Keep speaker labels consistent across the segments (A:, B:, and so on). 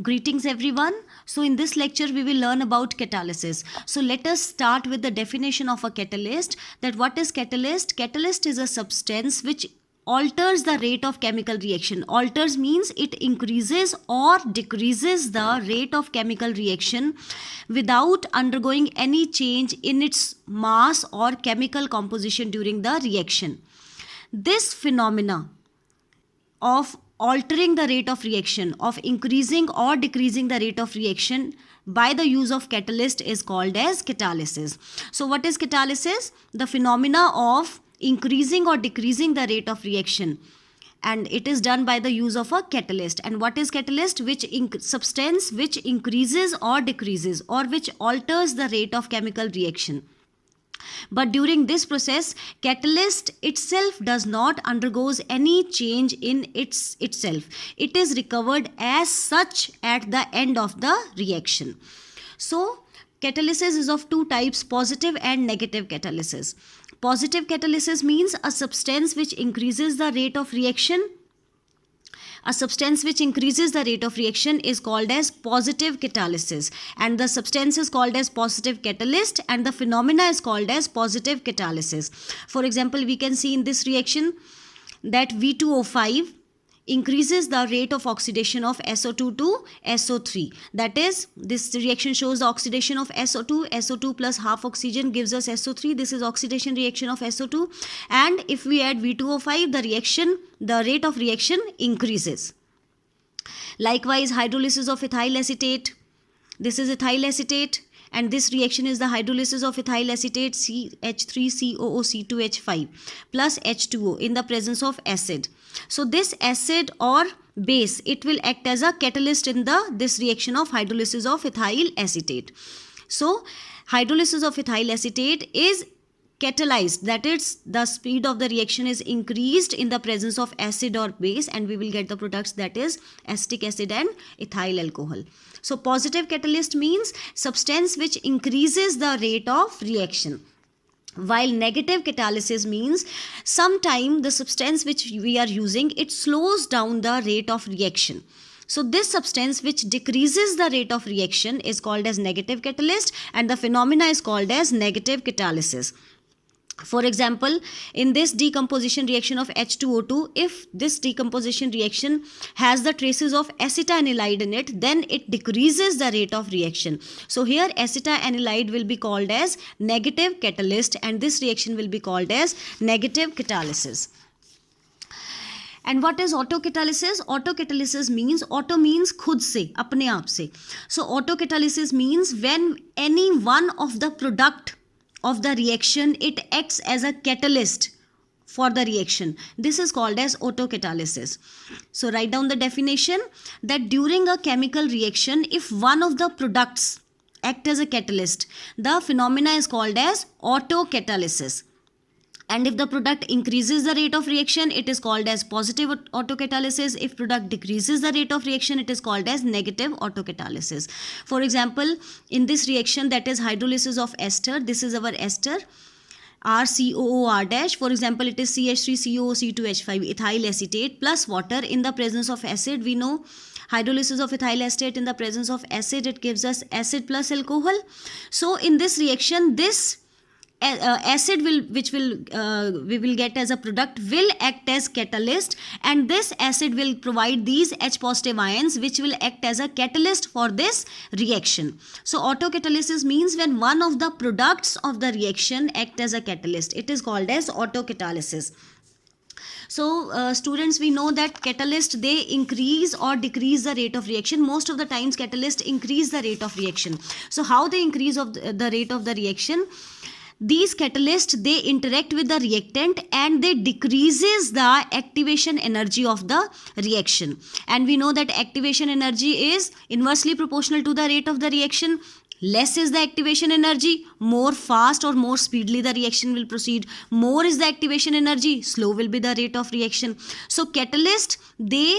A: Greetings everyone. So in this lecture we will learn about catalysis. So let us start with the definition of a catalyst. That what is catalyst? Catalyst is a substance which alters the rate of chemical reaction. Alters means it increases or decreases the rate of chemical reaction without undergoing any change in its mass or chemical composition during the reaction. This phenomena of altering the rate of reaction, of increasing or decreasing the rate of reaction by the use of catalyst is called as catalysis. So what is catalysis? The phenomena of increasing or decreasing the rate of reaction, and it is done by the use of a catalyst. And what is catalyst? Substance which increases or decreases or which alters the rate of chemical reaction. But during this process, catalyst itself does not undergoes any change in itself. It is recovered as such at the end of the reaction. So catalysis is of two types, positive and negative catalysis. Positive catalysis means a substance which increases the rate of reaction. A substance which increases the rate of reaction is called as positive catalysis, and the substance is called as positive catalyst, and the phenomena is called as positive catalysis. For example, we can see in this reaction that V2O5 increases the rate of oxidation of SO2 to SO3. That is, this reaction shows the oxidation of SO2. SO2 plus half oxygen gives us SO3. This is oxidation reaction of SO2. And if we add V2O5, the rate of reaction increases. Likewise, hydrolysis of ethyl acetate. This is ethyl acetate, and this reaction is the hydrolysis of ethyl acetate CH3COOC2H5 plus H2O in the presence of acid. So this acid or base, it will act as a catalyst in this reaction of hydrolysis of ethyl acetate. So hydrolysis of ethyl acetate is catalyzed, that is, the speed of the reaction is increased in the presence of acid or base, and we will get the products, that is acetic acid and ethyl alcohol. So positive catalyst means substance which increases the rate of reaction, while negative catalysis means sometime the substance which we are using, it slows down the rate of reaction. So this substance which decreases the rate of reaction is called as negative catalyst, and the phenomena is called as negative catalysis. For example, in this decomposition reaction of H2O2, if this decomposition reaction has the traces of acetanilide in it, then it decreases the rate of reaction. So here acetanilide will be called as negative catalyst, and this reaction will be called as negative catalysis. And what is autocatalysis? Autocatalysis means, auto means khud se, apne aap se. So autocatalysis means when any one of the product of the reaction, it acts as a catalyst for the reaction. This is called as autocatalysis. So write down the definition, that during a chemical reaction, if one of the products act as a catalyst, the phenomena is called as autocatalysis. And if the product increases the rate of reaction, it is called as positive autocatalysis. If product decreases the rate of reaction, it is called as negative autocatalysis. For example, in this reaction, that is hydrolysis of ester, this is our ester, RCOOR dash. For example, it is CH3COOC2H5 ethyl acetate plus water in the presence of acid. We know hydrolysis of ethyl acetate in the presence of acid, it gives us acid plus alcohol. So in this reaction, this acid we will get as a product will act as catalyst, and this acid will provide these H positive ions which will act as a catalyst for this reaction. So autocatalysis means when one of the products of the reaction act as a catalyst, it is called as autocatalysis. So students, we know that catalyst, they increase or decrease the rate of reaction. Most of the times catalyst increase the rate of reaction. So how they increase of the rate of the reaction? These catalysts, they interact with the reactant and they decreases the activation energy of the reaction. And we know that activation energy is inversely proportional to the rate of the reaction. Less is the activation energy, more fast or more speedily the reaction will proceed. More is the activation energy, slow will be the rate of reaction. So catalyst, they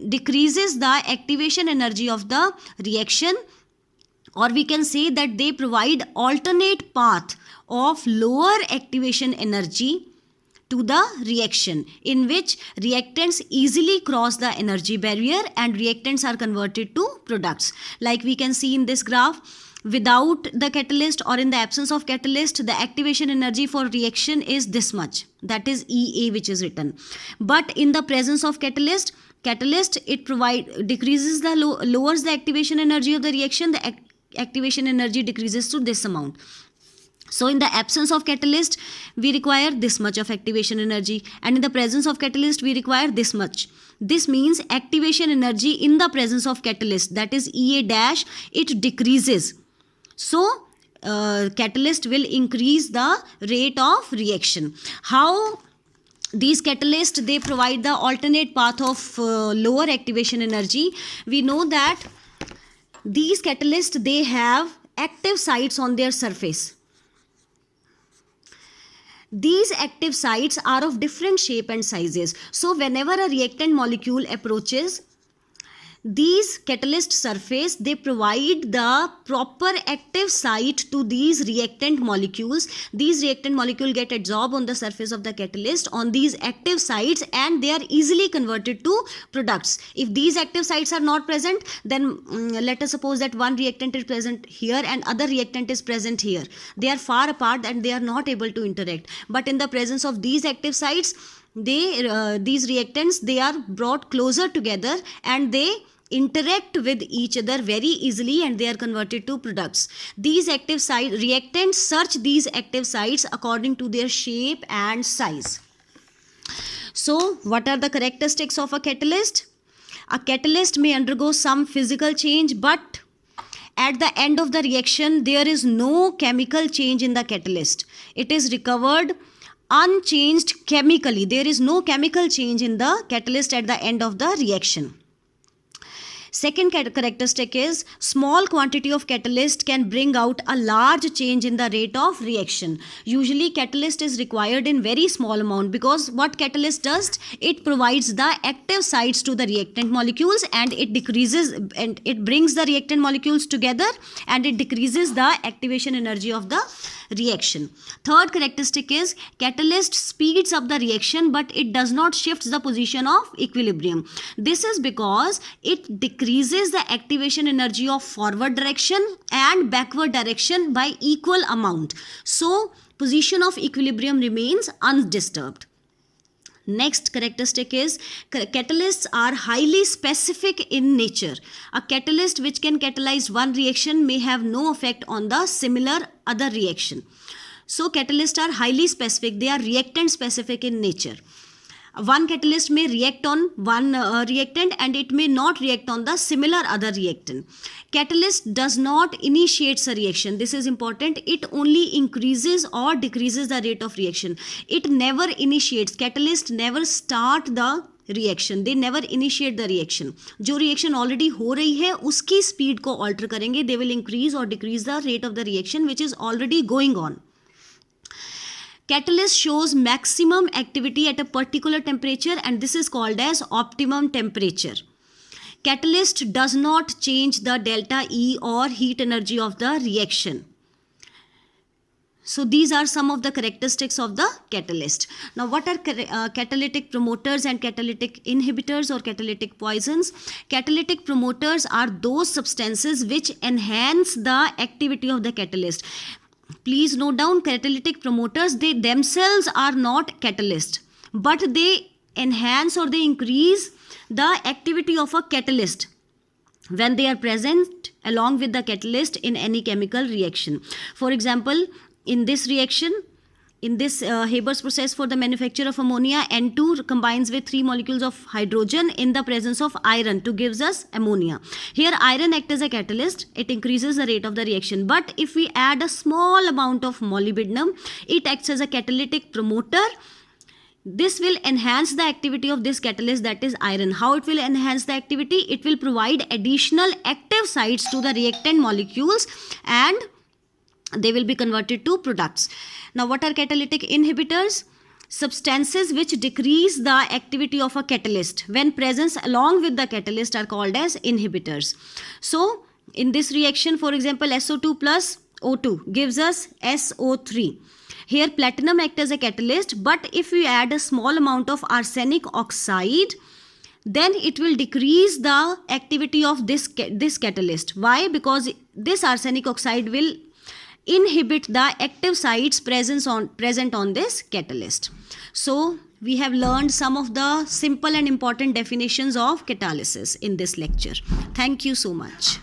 A: decreases the activation energy of the reaction, or we can say that they provide alternate path of lower activation energy to the reaction, in which reactants easily cross the energy barrier and reactants are converted to products. Like we can see in this graph, without the catalyst or in the absence of catalyst, the activation energy for reaction is this much, that is EA, which is written. But in the presence of catalyst it decreases the lowers the activation energy of the reaction. The activation energy decreases to this amount. So in the absence of catalyst, we require this much of activation energy, and in the presence of catalyst, we require this much. This means activation energy in the presence of catalyst, that is EA dash, it decreases. So catalyst will increase the rate of reaction. How these catalysts, they provide the alternate path of lower activation energy? We know that these catalysts, they have active sites on their surface. These active sites are of different shape and sizes. So whenever a reactant molecule approaches these catalyst surface, they provide the proper active site to these reactant molecules. These reactant molecules get adsorbed on the surface of the catalyst on these active sites, and they are easily converted to products. If these active sites are not present, then let us suppose that one reactant is present here and other reactant is present here. They are far apart and they are not able to interact. But in the presence of these active sites, these reactants, they are brought closer together and they interact with each other very easily and they are converted to products. These active site reactants search these active sites according to their shape and size. So what are the characteristics of a catalyst? A catalyst may undergo some physical change, but at the end of the reaction there is no chemical change in the catalyst. It is recovered unchanged chemically. There is no chemical change in the catalyst at the end of the reaction. Second characteristic is small quantity of catalyst can bring out a large change in the rate of reaction. Usually catalyst is required in very small amount, because what catalyst does, it provides the active sites to the reactant molecules and it decreases and it brings the reactant molecules together and it decreases the activation energy of the reaction. Third characteristic is catalyst speeds up the reaction but it does not shift the position of equilibrium. This is because it decreases the activation energy of forward direction and backward direction by equal amount. So position of equilibrium remains undisturbed. Next characteristic is catalysts are highly specific in nature. A catalyst which can catalyze one reaction may have no effect on the similar other reaction. So catalysts are highly specific. They are reactant specific in nature. One catalyst may react on one reactant and it may not react on the similar other reactant. Catalyst does not initiate a reaction. This is important. It only increases or decreases the rate of reaction. It never initiates. Catalyst never start the reaction. They never initiate the reaction. जो reaction already हो रही है उसकी speed को alter करेंगे. They will increase or decrease the rate of the reaction which is already going on. Catalyst shows maximum activity at a particular temperature and this is called as optimum temperature. Catalyst does not change the delta E or heat energy of the reaction. So these are some of the characteristics of the catalyst. Now what are catalytic promoters and catalytic inhibitors or catalytic poisons? Catalytic promoters are those substances which enhance the activity of the catalyst. Please note down, catalytic promoters, they themselves are not catalyst, but they enhance or they increase the activity of a catalyst when they are present along with the catalyst in any chemical reaction. For example, in this reaction, in this Haber's process for the manufacture of ammonia, N2 combines with 3 molecules of hydrogen in the presence of iron to gives us ammonia. Here iron acts as a catalyst. It increases the rate of the reaction. But if we add a small amount of molybdenum, it acts as a catalytic promoter. This will enhance the activity of this catalyst, that is iron. How it will enhance the activity? It will provide additional active sites to the reactant molecules and they will be converted to products. Now what are catalytic inhibitors? Substances which decrease the activity of a catalyst when present along with the catalyst are called as inhibitors. So in this reaction, for example, SO2 plus O2 gives us SO3. Here platinum act as a catalyst, but if we add a small amount of arsenic oxide, then it will decrease the activity of this catalyst. Why? Because this arsenic oxide will inhibit the active sites present on this catalyst. So we have learned some of the simple and important definitions of catalysis in this lecture. Thank you so much.